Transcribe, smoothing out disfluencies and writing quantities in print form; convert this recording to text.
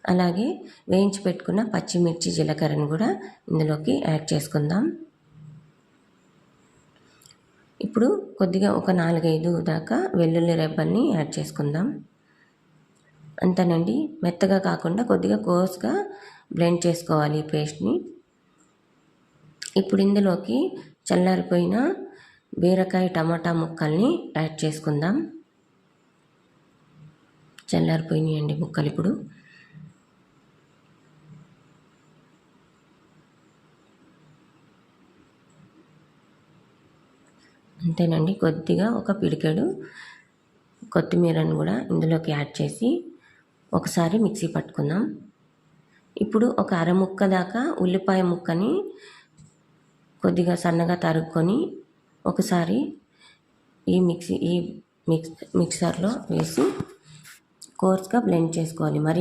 అలాగే వేయించి పెట్టుకున్న పచ్చిమిర్చి జీలకర్రను కూడా ఇందులోకి యాడ్ చేసుకుందాం. ఇప్పుడు కొద్దిగా ఒక 4-5 దాకా వెల్లుల్లి రెబ్బల్ని యాడ్ చేసుకుందాం. అంతేనండి, మెత్తగా కాకుండా కొద్దిగా కోర్స్గా బ్లెండ్ చేసుకోవాలి ఈ పేస్ట్ని. ఇప్పుడు ఇందులోకి చల్లారిపోయిన బీరకాయ టమాటా ముక్కల్ని యాడ్ చేసుకుందాం. చల్లారిపోయినాయండి ముక్కలు. ఇప్పుడు అంతేనండి, కొద్దిగా ఒక పిడికెడు కొత్తిమీరను కూడా ఇందులోకి యాడ్ చేసి ఒకసారి మిక్సీ పట్టుకుందాం. ఇప్పుడు ఒక అరముక్క దాకా ఉల్లిపాయ ముక్కని కొద్దిగా సన్నగా తరుక్కొని ఒకసారి ఈ మిక్సర్లో వేసి కోర్స్గా బ్లెండ్ చేసుకోవాలి. మరి